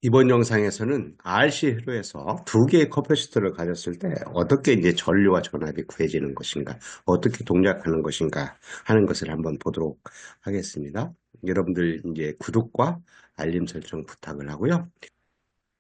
이번 영상에서는 RC 회로에서 두 개의 커패시터를 가졌을 때 어떻게 이제 전류와 전압이 구해지는 것인가, 어떻게 동작하는 것인가 하는 것을 한번 보도록 하겠습니다. 여러분들 이제 구독과 알림 설정 부탁을 하고요.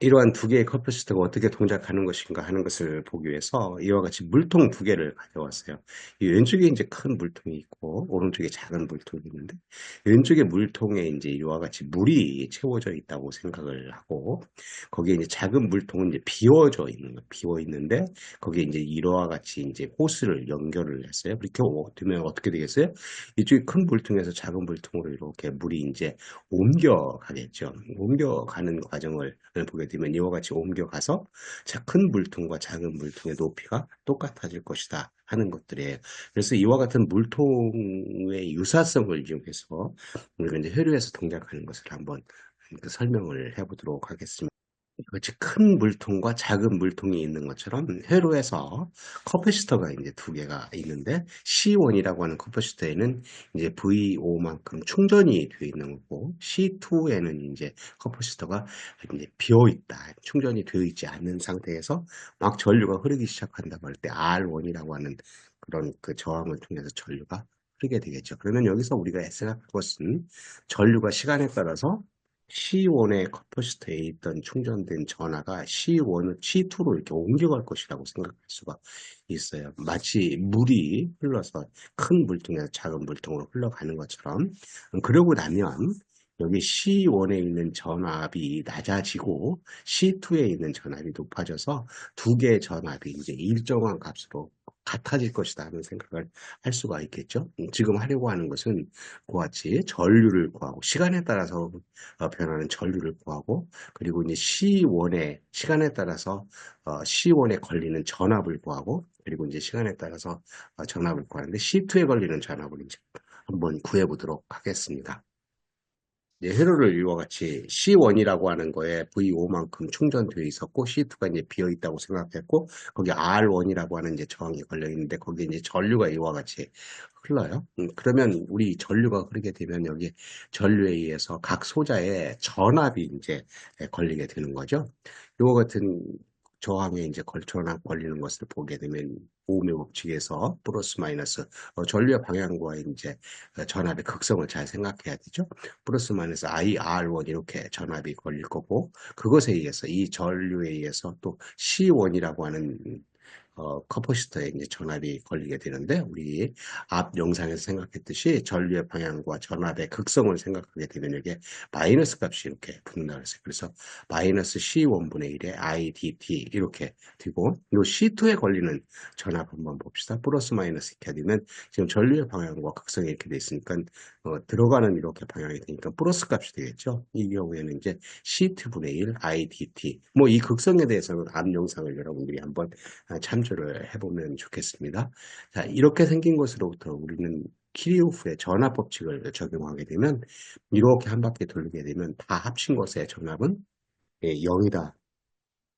이러한 두 개의 커플시트가 어떻게 동작하는 것인가 하는 것을 보기 위해서 이와 같이 물통 두 개를 가져왔어요. 이 왼쪽에 이제 큰 물통이 있고 오른쪽에 작은 물통이 있는데, 왼쪽의 물통에 이제 이와 같이 물이 채워져 있다고 생각을 하고, 거기에 이제 작은 물통은 이제 비워져 있는 거, 비워 있는데 거기에 이제 이와 같이 이제 호스를 연결을 했어요. 그렇게 되면 어떻게 되겠어요? 이쪽에 큰 물통에서 작은 물통으로 이렇게 물이 이제 옮겨가겠죠. 옮겨가는 과정을 보게 되면 이와 같이 옮겨가서 큰 물통과 작은 물통의 높이가 똑같아질 것이다 하는 것들이에요. 그래서 이와 같은 물통의 유사성을 이용해서 우리가 이제 회로에서 동작하는 것을 한번 설명을 해보도록 하겠습니다. 그렇지. 큰 물통과 작은 물통이 있는 것처럼 회로에서 커패시터가 이제 두 개가 있는데, C1이라고 하는 커패시터에는 이제 V5만큼 충전이 되어 있는 거고, C2에는 이제 커패시터가 이제 비어 있다, 충전이 되어 있지 않는 상태에서 막 전류가 흐르기 시작한다고 할 때 R1이라고 하는 그런 그 저항을 통해서 전류가 흐르게 되겠죠. 그러면 여기서 우리가 생각할 것은 전류가 시간에 따라서 C1의 커퍼시터에 있던 충전된 전하가 C2로 이렇게 옮겨갈 것이라고 생각할 수가 있어요. 마치 물이 흘러서 큰 물통에서 작은 물통으로 흘러가는 것처럼. 그러고 나면 여기 C1에 있는 전압이 낮아지고 C2에 있는 전압이 높아져서 두 개의 전압이 이제 일정한 값으로 같아질 것이다 하는 생각을 할 수가 있겠죠. 지금 하려고 하는 것은 그와 같이 전류를 구하고, 시간에 따라서 변하는 전류를 구하고, 그리고 이제 C1의 시간에 따라서 C1에 걸리는 전압을 구하고, 그리고 이제 시간에 따라서 전압을 구하는데 C2에 걸리는 전압을 이제 한번 구해보도록 하겠습니다. 이제 회로를 이와 같이 C1이라고 하는 거에 V5만큼 충전되어 있었고, C2가 이제 비어 있다고 생각했고, 거기 R1이라고 하는 이제 저항이 걸려 있는데 거기에 이제 전류가 이와 같이 흘러요. 그러면 우리 전류가 흐르게 되면 여기 전류에 의해서 각 소자의 전압이 이제 걸리게 되는 거죠. 이와 같은 저항에 이제 전압 걸리는 것을 보게 되면 오음의 법칙에서 플러스 마이너스 전류의 방향과 이제 전압의 극성을 잘 생각해야 되죠. 플러스 마이너스 IR1 이렇게 전압이 걸릴 거고, 그것에 의해서 이 전류에 의해서 또 C1이라고 하는 커퍼시터에 이제 전압이 걸리게 되는데, 우리 앞 영상에서 생각했듯이 전류의 방향과 전압의 극성을 생각하게 되면 이게 마이너스 값이 이렇게 붙는다 그랬어요. 그래서 마이너스 C1분의 1의 IDT 이렇게 되고, 이 C2에 걸리는 전압 한번 봅시다. 플러스 마이너스 이렇게 되면 지금 전류의 방향과 극성이 이렇게 돼 있으니까 들어가는 이렇게 방향이 되니까 플러스 값이 되겠죠. 이 경우에는 이제 C2분의 1 IDT, 뭐 이 극성에 대해서는 앞 영상을 여러분들이 한번 참조를 해보면 좋겠습니다. 자, 이렇게 생긴 것으로부터 우리는 키리우프의 전압 법칙을 적용하게 되면, 이렇게 한 바퀴 돌리게 되면 다 합친 것의 전압은 0이다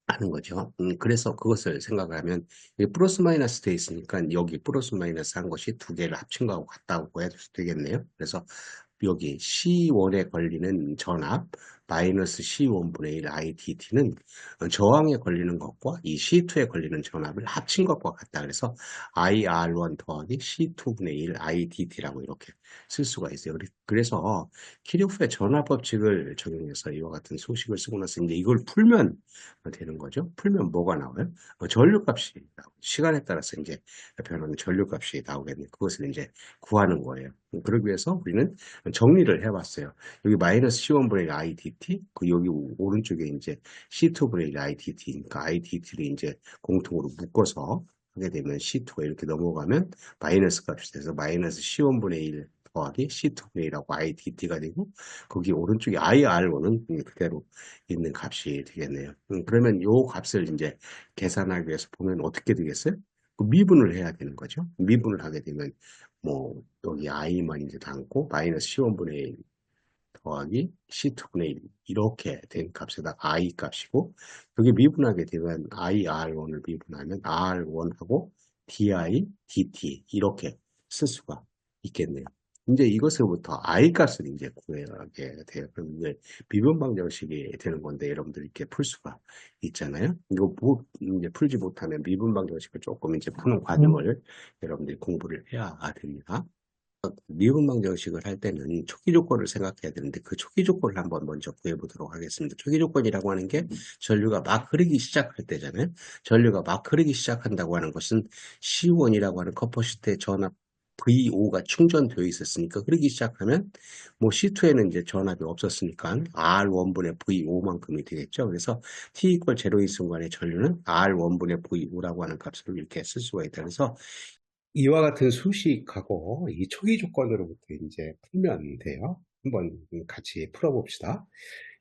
하는 거죠. 그래서 그것을 생각하면 플러스 마이너스 돼 있으니까 여기 플러스 마이너스 한 것이 두 개를 합친 거하고 같다고 해도 되겠네요. 그래서 여기 C1에 걸리는 전압 마이너스 C1분의 1 IDT는 저항에 걸리는 것과 이 C2에 걸리는 전압을 합친 것과 같다. 그래서 IR1 더하기 C2분의 1 IDT라고 이렇게 쓸 수가 있어요. 그래서 키르호프의 전압 법칙을 적용해서 이와 같은 소식을 쓰고 나서 이제 이걸 풀면 되는 거죠. 풀면 뭐가 나와요? 전류값이 나오고, 시간에 따라서 이제 변하는 전류값이 나오겠네요. 그것을 이제 구하는 거예요. 그러기 위해서 우리는 정리를 해봤어요. 여기 마이너스 C1분의 1 IDT, 그 여기 오른쪽에 이제 C2분의 1 IDT니까 IDT를 이제 공통으로 묶어서 하게 되면 C2가 이렇게 넘어가면 마이너스 값이 돼서 마이너스 C1분의 1 더하기 C2분의 1하고 IDT가 되고, 거기 오른쪽에 IR1은 그대로 있는 값이 되겠네요. 그러면 요 값을 이제 계산하기 위해서 보면 어떻게 되겠어요? 그 미분을 해야 되는 거죠. 미분을 하게 되면 뭐 여기 i만 이제 담고 마이너스 C1분의 1 더하기 C2분의 1 이렇게 된 값에다 i 값이고, 여기 미분하게 되면 IR1을 미분하면 R1하고 DI, DT 이렇게 쓸 수가 있겠네요. 이제 이것으로부터 I 값을 이제 구하게 돼요. 그럼 이제 미분 방정식이 되는 건데 여러분들 이렇게 풀 수가 있잖아요. 이거 이제 풀지 못하면 미분 방정식을 조금 이제 푸는 과정을 여러분들이 공부를 해야 됩니다. 미분방 정식을 할 때는 초기 조건을 생각해야 되는데 그 초기 조건을 한번 먼저 구해보도록 하겠습니다. 초기 조건이라고 하는 게 전류가 막 흐르기 시작할 때잖아요. 전류가 막 흐르기 시작한다고 하는 것은 C1이라고 하는 커퍼시트의 전압 VO가 충전되어 있었으니까 흐르기 시작하면 뭐 C2에는 이제 전압이 없었으니까 R1분의 VO만큼이 되겠죠. 그래서 T 이퀄 제로인 순간에 전류는 R1분의 VO라고 하는 값으로 이렇게 쓸 수가 있다. 그래서 이와 같은 수식하고 이 초기 조건으로부터 이제 풀면 돼요. 한번 같이 풀어봅시다.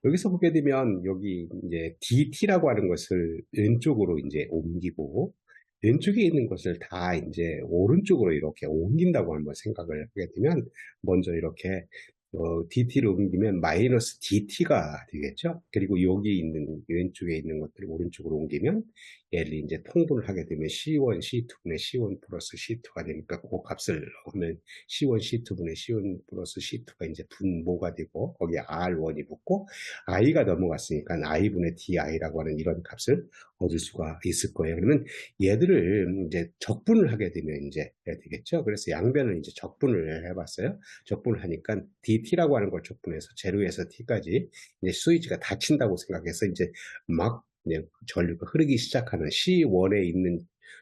여기서 보게 되면 여기 이제 DT라고 하는 것을 왼쪽으로 이제 옮기고 왼쪽에 있는 것을 다 이제 오른쪽으로 이렇게 옮긴다고 한번 생각을 하게 되면 먼저 이렇게 DT를 옮기면 마이너스 DT가 되겠죠. 그리고 여기 있는 왼쪽에 있는 것들을 오른쪽으로 옮기면 얘를 이제 통분을 하게 되면 C1, C2분의 C1 플러스 C2가 되니까 그 값을 하면 C1, C2분의 C1 플러스 C2가 이제 분모가 되고 거기에 R1이 붙고 I가 넘어갔으니까 I분의 DI라고 하는 이런 값을 얻을 수가 있을 거예요. 그러면 얘들을 이제 적분을 하게 되면 이제 되겠죠. 그래서 양변을 이제 적분을 해봤어요. 적분을 하니까 DT라고 하는 걸 적분해서 제로에서 T까지 이제 스위치가 닫힌다고 생각해서 이제 막 이제 전류가 흐르기 시작하는 C1에 있는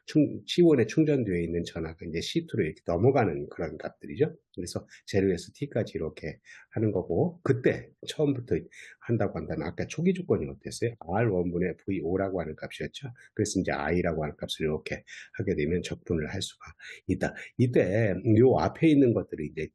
C1에 충전되어 있는 전압이 이제 C2로 이렇게 넘어가는 그런 값들이죠. 그래서 제로에서 T까지 이렇게 하는 거고, 그때 처음부터 한다고 한다면 아까 초기 조건이 어땠어요? R1분의 VO라고 하는 값이었죠. 그래서 이제 I라고 하는 값을 이렇게 하게 되면 적분을 할 수가 있다. 이때 요 앞에 있는 것들이 이제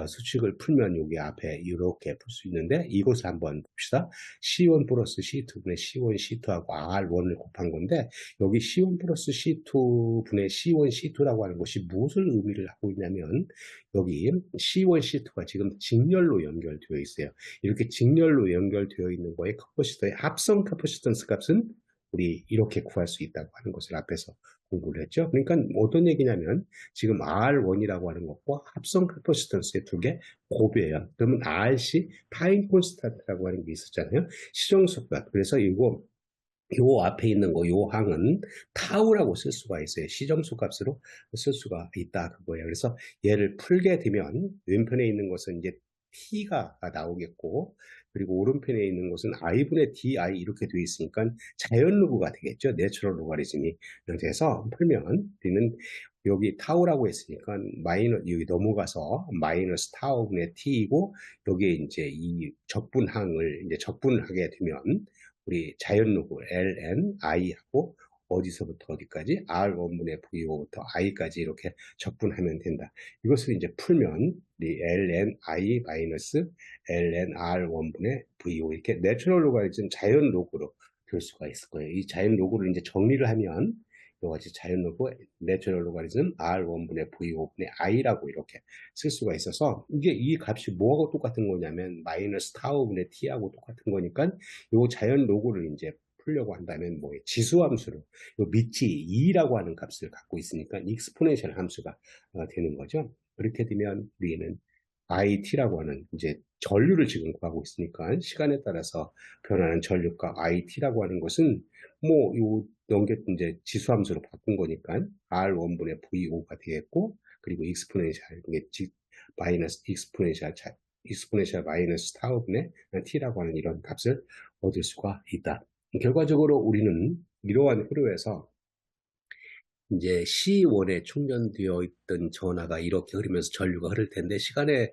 수식을 풀면 여기 앞에 이렇게 풀 수 있는데 이것을 한번 봅시다. C1 플러스 C2분의 C1, C2하고 R1을 곱한 건데 여기 C1 플러스 C2분의 C1, C2라고 하는 것이 무엇을 의미를 하고 있냐면 여기 C1, C2가 지금 직렬로 연결되어 있어요. 이렇게 직렬로 연결되어 있는 거에 커퍼시터의 합성 커퍼시턴스 값은 우리 이렇게 구할 수 있다고 하는 것을 앞에서 공부를 했죠. 그러니까 어떤 얘기냐면 지금 R1이라고 하는 것과 합성 캐퍼시턴스의 두 개 곱이에요. 그러면 RC 타임 콘스탄트라고 하는 게 있었잖아요. 시정속값. 그래서 이거 요 앞에 있는 거, 요 항은 타우라고 쓸 수가 있어요. 시정수 값으로 쓸 수가 있다. 그거예요. 그래서 얘를 풀게 되면 왼편에 있는 것은 이제 t가 나오겠고, 그리고 오른편에 있는 것은 i분의 di 이렇게 되어 있으니까 자연 로그가 되겠죠. 내추럴 로가리즘이 돼서 풀면 우리는 여기 타우라고 했으니까 여기 넘어가서 마이너스 타우분의 t이고 여기에 이제 이 적분항을 이제 적분하게 되면 우리 자연 로그 ln i하고 어디서부터 어디까지 r1분의 v5부터 i까지 이렇게 적분하면 된다. 이것을 이제 풀면 우리 ln i 마이너스 ln r1분의 v5 이렇게 내추럴 로가리즘 자연 로그로 될 수가 있을 거예요. 이 자연 로그를 이제 정리를 하면 이같이 자연 로그 내추럴 로가리즘 r1분의 v5분의 i라고 이렇게 쓸 수가 있어서 이게 이 값이 뭐하고 똑같은 거냐면 마이너스 타우분의 t하고 똑같은 거니까 요 자연 로그를 이제 풀려고 한다면 뭐 지수함수로 요 밑이 2라고 하는 값을 갖고 있으니까 익스포넨셜 함수가 되는 거죠. 그렇게 되면 우리는 IT라고 하는 이제 전류를 지금 구하고 있으니까 시간에 따라서 변하는 전류값 IT라고 하는 것은 뭐 요 넘겨 이제 지수함수로 바꾼 거니까 R1분의 V5가 되겠고 그리고 익스포넨셜 이게 마이너스 익스포넨셜 마이너스 타우분의 t라고 하는 이런 값을 얻을 수가 있다. 결과적으로 우리는 이러한 흐름에서 이제 C1에 충전되어 있던 전하가 이렇게 흐르면서 전류가 흐를 텐데 시간에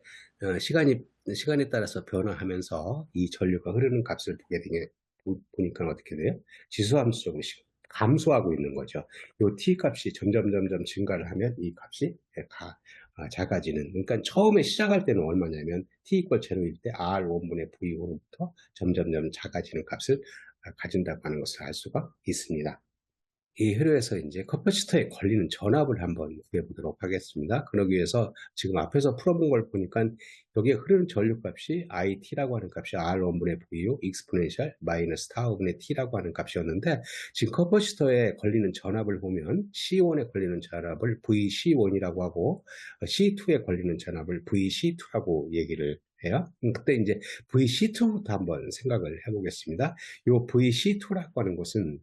따라서 변화하면서 이 전류가 흐르는 값을 보니까 어떻게 돼요? 지수함수적으로 감소하고 있는 거죠. 이 t 값이 점점 증가를 하면 이 값이 작아지는. 그러니까 처음에 시작할 때는 얼마냐면 t 이퀄 제로일 때 r1분의 v5부터 점점 작아지는 값을 가진다고 하는 것을 알 수가 있습니다. 이 회로에서 이제 커퍼시터에 걸리는 전압을 한번 구해보도록 하겠습니다. 그러기 위해서 지금 앞에서 풀어본 걸 보니까 여기에 흐르는 전류값이 IT라고 하는 값이 R1분의 VO 익스포넨셜 마이너스 타우분의 T라고 하는 값이었는데 지금 커퍼시터에 걸리는 전압을 보면 C1에 걸리는 전압을 VC1이라고 하고 C2에 걸리는 전압을 VC2라고 얘기를 해요. 그때 이제 VC2부터 한번 생각을 해보겠습니다. 이 VC2라고 하는 것은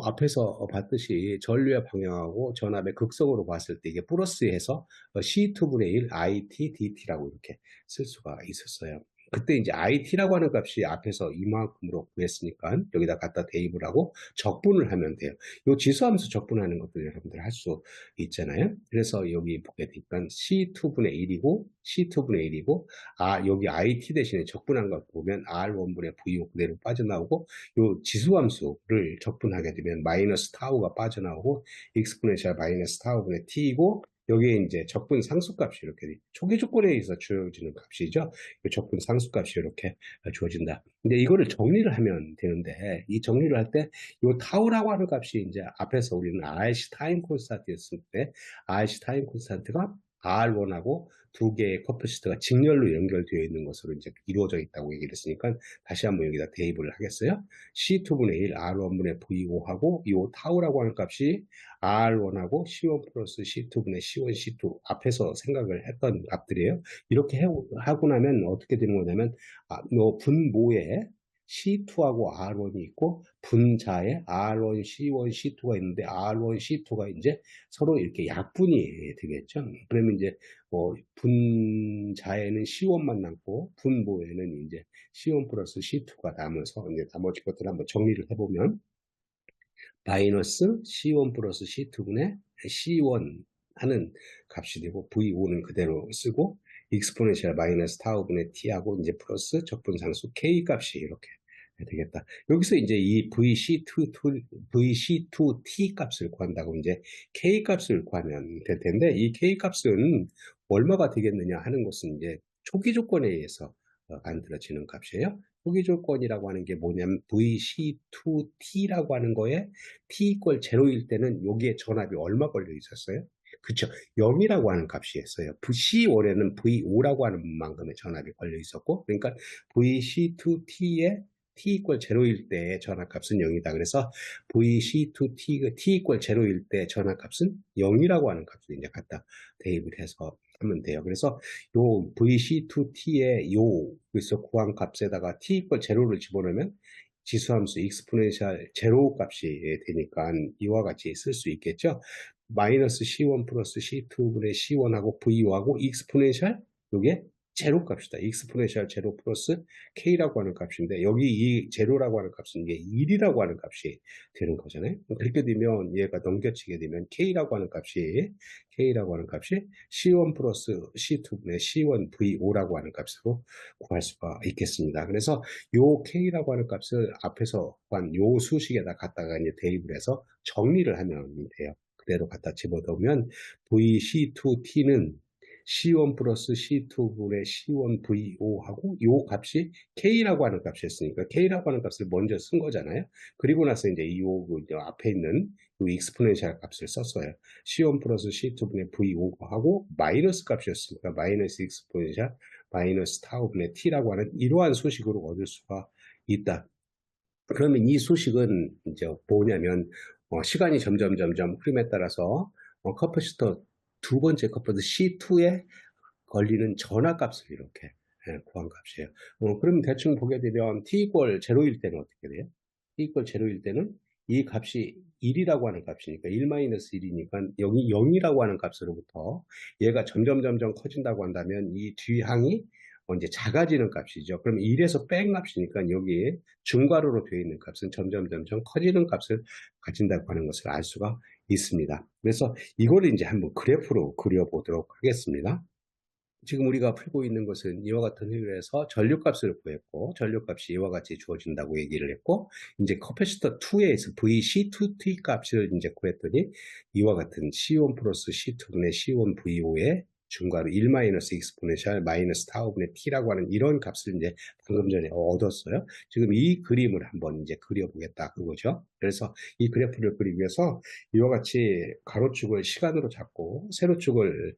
앞에서 봤듯이 전류의 방향하고 전압의 극성으로 봤을 때 이게 플러스해서 C2분의 1 IT DT라고 이렇게 쓸 수가 있었어요. 그때 이제 IT라고 하는 값이 앞에서 이만큼으로 구했으니까 여기다 갖다 대입을 하고 적분을 하면 돼요. 이 지수하면서 적분하는 것도 여러분들 할 수 있잖아요. 그래서 여기 보게 되니까 C2분의 1이고 C2분의 1이고 여기 IT 대신에 적분한 것 보면 R1분의 VO 그대로 빠져나오고 요 지수함수를 적분하게 되면 마이너스 타우가 빠져나오고 익스포넨셜 마이너스 타우분의 t이고 여기에 이제 적분 상수값이 이렇게 초기 조건에 의해서 주어지는 값이죠. 이 적분 상수값이 이렇게 주어진다. 근데 이거를 정리를 하면 되는데 이 정리를 할 때 이 타우라고 하는 값이 이제 앞에서 우리는 RC 타임 콘스탄트였을 때 RC 타임 콘스탄트가 R1하고 두 개의 커퍼시터가 직렬로 연결되어 있는 것으로 이제 이루어져 있다고 얘기를 했으니까 다시 한번 여기다 대입을 하겠어요. C2분의 1, R1분의 V5하고 이 타우라고 하는 값이 R1하고 C1 플러스 C2분의 C1, C2 앞에서 생각을 했던 값들이에요. 이렇게 하고 나면 어떻게 되는 거냐면 분모에 C2하고 R1이 있고 분자에 R1, C1, C2가 있는데 R1, C2가 이제 서로 이렇게 약분이 되겠죠. 그러면 이제 분자에는 C1만 남고 분모에는 이제 C1 플러스 C2가 남아서 이제 나머지 것들을 한번 정리를 해보면 마이너스 C1 플러스 C2분의 C1 하는 값이 되고 V5는 그대로 쓰고 익스포넨셜 마이너스 타우분의 T하고 이제 플러스 적분상수 K 값이 이렇게 되겠다. 여기서 이제 이 VC2T 값을 구한다고 이제 K 값을 구하면 될 텐데 이 K 값은 얼마가 되겠느냐 하는 것은 이제 초기 조건에 의해서 만들어지는 값이에요. 초기 조건이라고 하는 게 뭐냐면 VC2T라고 하는 거에 T 이퀄 0일 때는 여기에 전압이 얼마 걸려 있었어요? 그쵸. 0이라고 하는 값이었어요. C1에는 V5라고 하는 만큼의 전압이 걸려 있었고, 그러니까 VC2T에 T 이퀄 0일 때 전압값은 0이다. 그래서 VC2T, T 이퀄 0일 때 전압값은 0이라고 하는 값을 이제 갖다 대입을 해서 하면 돼요. 그래서 요 VC2T의 그래서 구한 값에다가 T 이퀄 0를 집어넣으면 지수함수 익스포넨셜 제로 값이 되니까 이와 같이 쓸 수 있겠죠. 마이너스 C1 플러스 C2분의 C1하고 V5하고 익스포넨셜 요게 제로 값이다. 익스포넨셜 제로 플러스 K라고 하는 값인데 여기 이 제로라고 하는 값은 이게 1이라고 하는 값이 되는 거잖아요. 그렇게 되면 얘가 넘겨치게 되면 K라고 하는 값이 C1 플러스 C2분의 C1 V5라고 하는 값으로 구할 수가 있겠습니다. 그래서 요 K라고 하는 값을 앞에서 한 요 수식에다 갖다가 이제 대입을 해서 정리를 하면 돼요. 그대로 갖다 집어넣으면 VC2T는 C1 플러스 C2분의 C1 V5하고 요 값이 K라고 하는 값이었으니까 K라고 하는 값을 먼저 쓴 거잖아요. 그리고 나서 이제 이 앞에 있는 요 익스포넨셜 값을 썼어요. C1 플러스 C2분의 V5하고 마이너스 값이었으니까 마이너스 익스포넨셜 마이너스 타우분의 T라고 하는 이러한 수식으로 얻을 수가 있다. 그러면 이 수식은 이제 뭐냐면 시간이 점점 흐름에 따라서 커퍼시터 두 번째 커퍼시터 C2에 걸리는 전압값을 이렇게 구한 값이에요. 그러면 대충 보게 되면 T 이퀄 0일 때는 어떻게 돼요? T 이퀄 0일 때는 이 값이 1이라고 하는 값이니까 1-1이니까 여기 0이라고 하는 값으로부터 얘가 점점 커진다고 한다면 이 뒤항이 이제 작아지는 값이죠. 그럼 1에서 뺀 값이니까 여기에 중괄호로 되어 있는 값은 점점 커지는 값을 가진다고 하는 것을 알 수가 있습니다. 그래서 이거를 이제 한번 그래프로 그려보도록 하겠습니다. 지금 우리가 풀고 있는 것은 이와 같은 흐름에서 전류값을 구했고 전류값이 이와 같이 주어진다고 얘기를 했고 이제 커패시터 2에서 VC2T 값을 이제 구했더니 이와 같은 C1 플러스 C2분의 C1 V5의 중괄호 1 마이너스 익스포넨셜 마이너스 타우분의 t라고 하는 이런 값을 이제 방금 전에 얻었어요. 지금 이 그림을 한번 이제 그려보겠다 그거죠. 그래서 이 그래프를 그리기 위해서 이와 같이 가로축을 시간으로 잡고 세로축을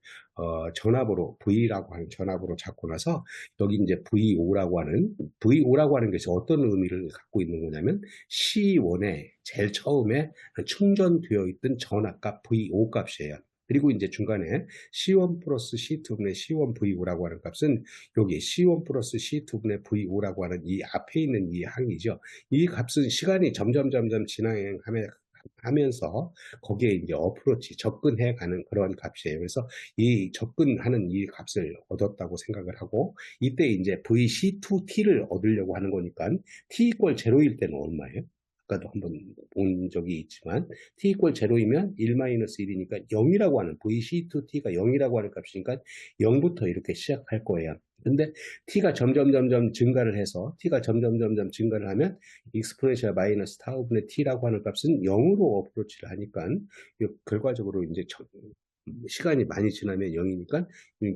전압으로 V라고 하는 전압으로 잡고 나서 여기 이제 VO라고 하는 것이 어떤 의미를 갖고 있는 거냐면 C1에 제일 처음에 충전되어 있던 전압값 VO 값이에요. 그리고 이제 중간에 C1 플러스 C2분의 C1 VO라고 하는 값은 여기 C1 플러스 C2분의 VO라고 하는 이 앞에 있는 이 항이죠. 이 값은 시간이 점점 진행하면서 거기에 이제 어프로치, 접근해 가는 그런 값이에요. 그래서 이 접근하는 이 값을 얻었다고 생각을 하고 이때 이제 VC2T를 얻으려고 하는 거니까 T 이퀄 제로일 때는 얼마예요? 아까도 한번 본 적이 있지만 t 이퀄 제로이면 1-1이니까 0이라고 하는 VC2t가 0이라고 하는 값이니까 0부터 이렇게 시작할 거예요. 근데 t가 점점 증가를 해서 t가 점점 증가를 하면 익스포넨셜 마이너스 타우분의 t라고 하는 값은 0으로 어프로치를 하니까 결과적으로 이제 시간이 많이 지나면 0이니까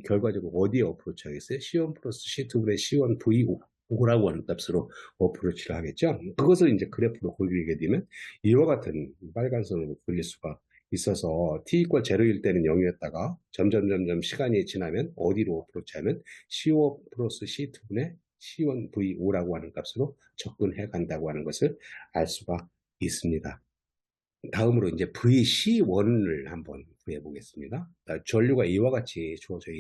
결과적으로 어디에 어프로치 하겠어요? C1 플러스 C2분의 C1 V5라고 하는 값으로 어프로치를 하겠죠. 그것을 이제 그래프로 그리게 되면 이와 같은 빨간 선으로 그릴 수가 있어서 t 이퀄 제로일 때는 0이었다가 점점 시간이 지나면 어디로 어프로치하면 C5 플러스 C2분의 C1 V5라고 하는 값으로 접근해 간다고 하는 것을 알 수가 있습니다. 다음으로 이제 VC1을 한번 구해보겠습니다. 전류가 이와 같이 주어져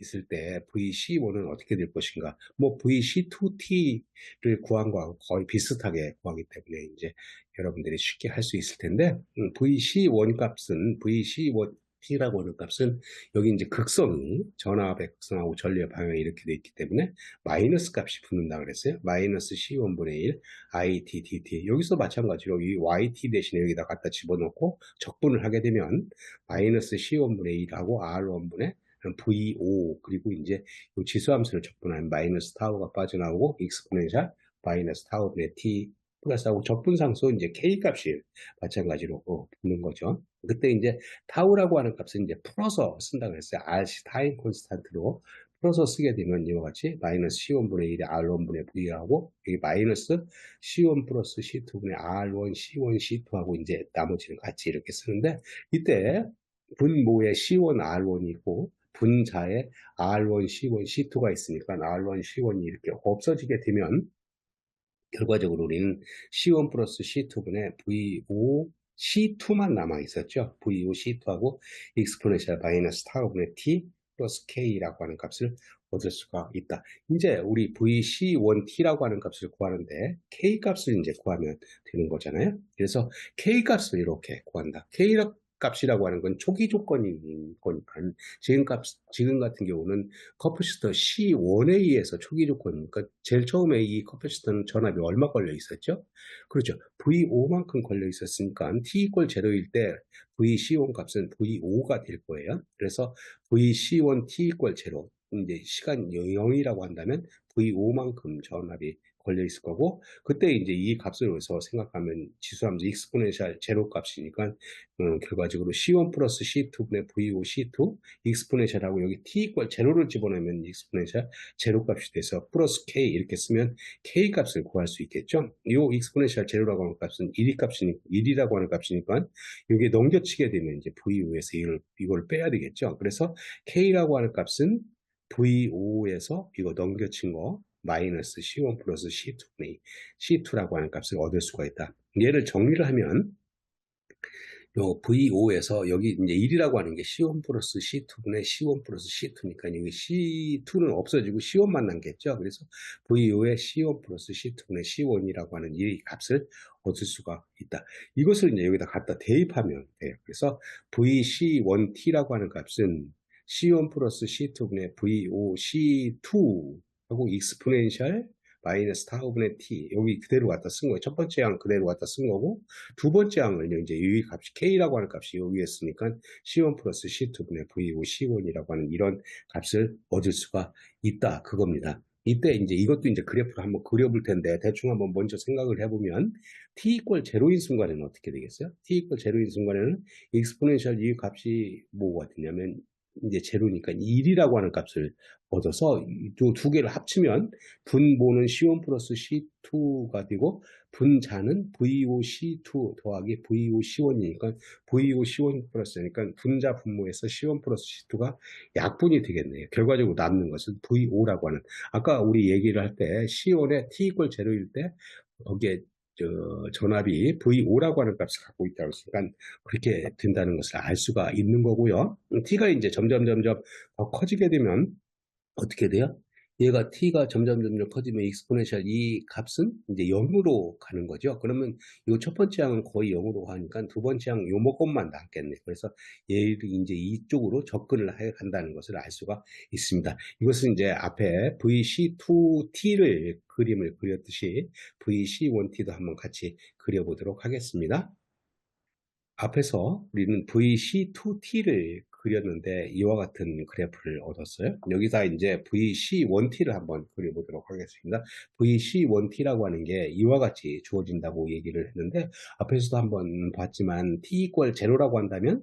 있을 때 VC1은 어떻게 될 것인가? 뭐 VC2T를 구한 거하고 거의 비슷하게 구하기 때문에 이제 여러분들이 쉽게 할 수 있을 텐데 VC1 값은 VC1T라고 하는 값은 여기 이제 극성이 전압의 극성하고 전류의 방향이 이렇게 돼 있기 때문에 마이너스 값이 붙는다 그랬어요. 마이너스 C1분의 1 IT dt 여기서 마찬가지로 이 YT 대신에 여기다 갖다 집어넣고 적분을 하게 되면 마이너스 C1분의 1하고 R1분의 VO 그리고 이제 이 지수함수를 적분하면 마이너스 타우가 빠져나오고 익스포넨셜 마이너스 타우분의 T 플러스하고 적분상수 이제 K 값이 마찬가지로 붙는 거죠. 그때 이제 타우라고 하는 값은 이제 풀어서 쓴다고 했어요. RC 타임 콘스탄트로 풀어서 쓰게 되면 이와 같이 마이너스 C1분의 1에 R1분의 V하고 여기 마이너스 C1 플러스 C2분의 R1, C1, C2하고 이제 나머지는 같이 이렇게 쓰는데 이때 분모에 C1, R1이 있고 분자에 R1, C1, C2가 있으니까 R1, C1이 이렇게 없어지게 되면 결과적으로 우리는 C1 플러스 C2분의 VO C2만 남아 있었죠. VO C2하고 익스포넨셜 마이너스 타우분의 T 플러스 K라고 하는 값을 얻을 수가 있다. 이제 우리 VC1T라고 하는 값을 구하는데 K 값을 이제 구하면 되는 거잖아요. 그래서 K 값을 이렇게 구한다. K 값이라고 하는 건 초기 조건인 거니까 지금 같은 경우는 커피시터 C1에 의해서 초기 조건, 그러니까 제일 처음에 이 커피시터는 전압이 얼마 걸려 있었죠? 그렇죠. VO만큼 걸려 있었으니까 T 이퀄 제로일 때 VC1 값은 VO가 될 거예요. 그래서 VC1 T 이퀄 제로, 이제 시간 0이라고 한다면 VO만큼 전압이 걸려 있을 거고, 그때 이제 이 값을 여기서 생각하면 지수함수 익스포넨셜 제로 값이니까 결과적으로 C1 플러스 C2분의 VO C2 익스포넨셜하고 여기 T 이퀄 제로를 집어넣으면 익스포넨셜 제로 값이 돼서 플러스 K 이렇게 쓰면 K 값을 구할 수 있겠죠. 이 익스포넨셜 제로라고 하는 값은 1이라고 하는 값이니까 여기에 넘겨치게 되면 이제 VO에서 이걸 빼야 되겠죠. 그래서 K라고 하는 값은 VO에서 이거 넘겨친 거 마이너스 C1 플러스 C2라고 하는 값을 얻을 수가 있다. 얘를 정리를 하면 요 VO에서 여기 이제 1이라고 하는 게 C1 플러스 C2분의 C1 플러스 C2니까 여기 C2는 없어지고 C1만 남겠죠. 그래서 VO의 C1 플러스 C2분의 C1이라고 하는 이 값을 얻을 수가 있다. 이것을 이제 여기다 갖다 대입하면 돼요. 그래서 VC1T라고 하는 값은 C1 플러스 C2분의 VO C2 하고 익스포넨셜 마이너스 타우분의 t 여기 그대로 갖다 쓴 거예요. 첫 번째 항 그대로 갖다 쓴 거고 두 번째 항을 이제 이 값이 k라고 하는 값이 여기에 있으니까 C1 플러스 C2분의 VO C1이라고 하는 이런 값을 얻을 수가 있다 그겁니다. 이때 이제 이것도 이제 그래프를 한번 그려볼 텐데 대충 한번 먼저 생각을 해보면 t 이퀄 제로인 순간에는 어떻게 되겠어요? t 이퀄 제로인 순간에는 익스포넨셜 이 값이 뭐가 되냐면 이제 제로니까 1이라고 하는 값을 얻어서 두 개를 합치면 분모는 C1 플러스 C2가 되고 분자는 VOC2 더하기 VOC1이니까 VOC1 플러스니까 분자 분모에서 C1 플러스 C2가 약분이 되겠네요. 결과적으로 남는 것은 VO라고 하는, 아까 우리 얘기를 할 때 C1에 T 이퀄 제로일 때 거기에 전압이 VO라고 하는 값을 갖고 있다고 했으니까 그렇게 된다는 것을 알 수가 있는 거고요. T가 이제 점점 더 커지게 되면 어떻게 돼요? 얘가 t가 점점 커지면 익스포넨셜 이 값은 이제 0으로 가는 거죠. 그러면 이 첫 번째 항은 거의 0으로 가니까 두 번째 항 요거 것만 남겠네. 그래서 얘를 이제 이쪽으로 접근을 해 간다는 것을 알 수가 있습니다. 이것은 이제 앞에 VC2T를 그림을 그렸듯이 VC1T도 한번 같이 그려보도록 하겠습니다. 앞에서 우리는 VC2T를 그렸는데 이와 같은 그래프를 얻었어요. 여기다 이제 VC1T를 한번 그려보도록 하겠습니다. VC1T라고 하는 게 이와 같이 주어진다고 얘기를 했는데 앞에서도 한번 봤지만 T 이퀄 제로라고 한다면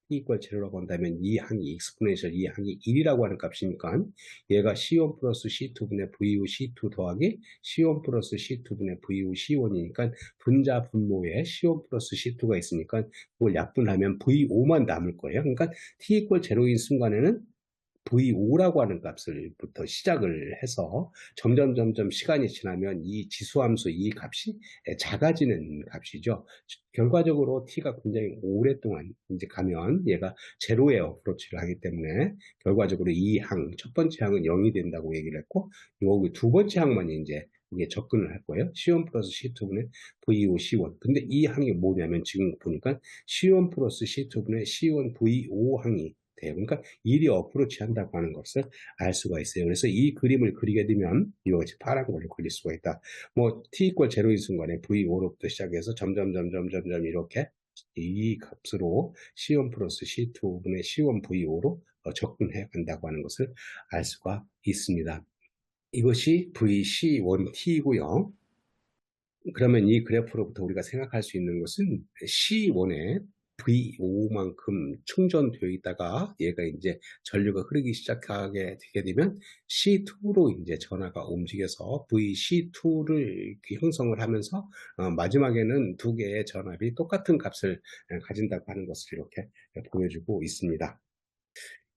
T 이퀄 제로라고 한다면 이 항이 익스포넨셜 이 항이 1이라고 하는 값이니까 얘가 C1 플러스 C2분의 VOC2 더하기 C1 플러스 C2분의 VOC1이니까 분자 분모에 C1 플러스 C2가 있으니까 그걸 약분하면 VO만 남을 거예요. 그러니까 T 이퀄 제로인 순간에는 VO라고 하는 값을부터 시작을 해서 점점 시간이 지나면 이 지수함수 이 값이 작아지는 값이죠. 결과적으로 t가 굉장히 오랫동안 이제 가면 얘가 제로에 어프로치를 하기 때문에 결과적으로 이 항, 첫 번째 항은 0이 된다고 얘기를 했고, 요 두 번째 항만 이제 이게 접근을 할 거예요. C1 플러스 C2분의 VO C1. 근데 이 항이 뭐냐면 지금 보니까 C1 플러스 C2분의 C1 VO 항이 돼요. 그러니까 1이 어프로치 한다고 하는 것을 알 수가 있어요. 그래서 이 그림을 그리게 되면 이와 같이 파란 걸로 그릴 수가 있다. 뭐 t 이퀄 제로인 순간에 v5로부터 시작해서 점점 이렇게 이 값으로 C1 플러스 C2분의 C1 V5로 접근해 간다고 하는 것을 알 수가 있습니다. 이것이 VC1T이고요. 그러면 이 그래프로부터 우리가 생각할 수 있는 것은 C1에 V5만큼 충전되어 있다가 얘가 이제 전류가 흐르기 시작하게 되게 되면 C2로 이제 전하가 움직여서 VC2를 형성을 하면서 마지막에는 두 개의 전압이 똑같은 값을 가진다고 하는 것을 이렇게 보여주고 있습니다.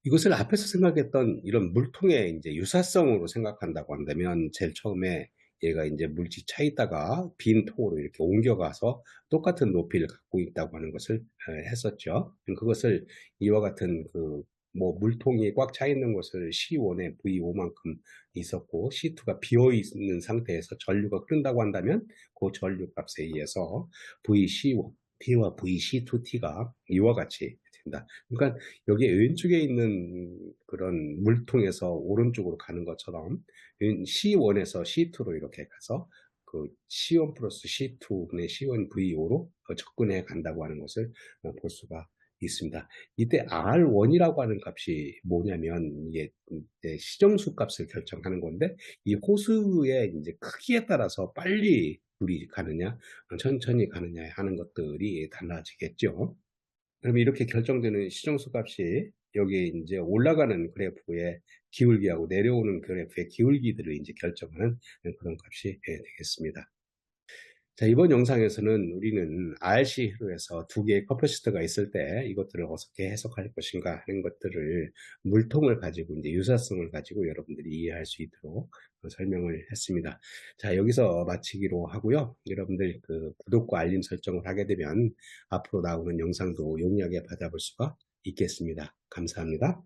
이것을 앞에서 생각했던 이런 물통의 이제 유사성으로 생각한다고 한다면 제일 처음에 얘가 이제 물질 차 있다가 빈 통으로 이렇게 옮겨가서 똑같은 높이를 갖고 있다고 하는 것을 했었죠. 그것을 이와 같은 뭐 물통이 꽉 차 있는 것을 C1에 V5만큼 있었고 C2가 비어 있는 상태에서 전류가 흐른다고 한다면 그 전류 값에 의해서 VC1T와 VC2T가 이와 같이 된다. 그러니까 여기 왼쪽에 있는 그런 물통에서 오른쪽으로 가는 것처럼 C1에서 C2로 이렇게 가서 그 C1 플러스 C2분의 C1 V5로 접근해 간다고 하는 것을 볼 수가 있습니다. 이때 R1이라고 하는 값이 뭐냐면 이게 시정수 값을 결정하는 건데 이 호수의 이제 크기에 따라서 빨리 물이 가느냐 천천히 가느냐 하는 것들이 달라지겠죠. 그러면 이렇게 결정되는 시정수 값이 여기 이제 올라가는 그래프의 기울기하고 내려오는 그래프의 기울기들을 이제 결정하는 그런 값이 되겠습니다. 자, 이번 영상에서는 우리는 RC로에서 두 개의 커패시터가 있을 때 이것들을 어떻게 해석할 것인가 하는 것들을 물통을 가지고 이제 유사성을 가지고 여러분들이 이해할 수 있도록 설명을 했습니다. 자, 여기서 마치기로 하고요. 여러분들 구독과 알림 설정을 하게 되면 앞으로 나오는 영상도 용이하게 받아볼 수가 있겠습니다. 감사합니다.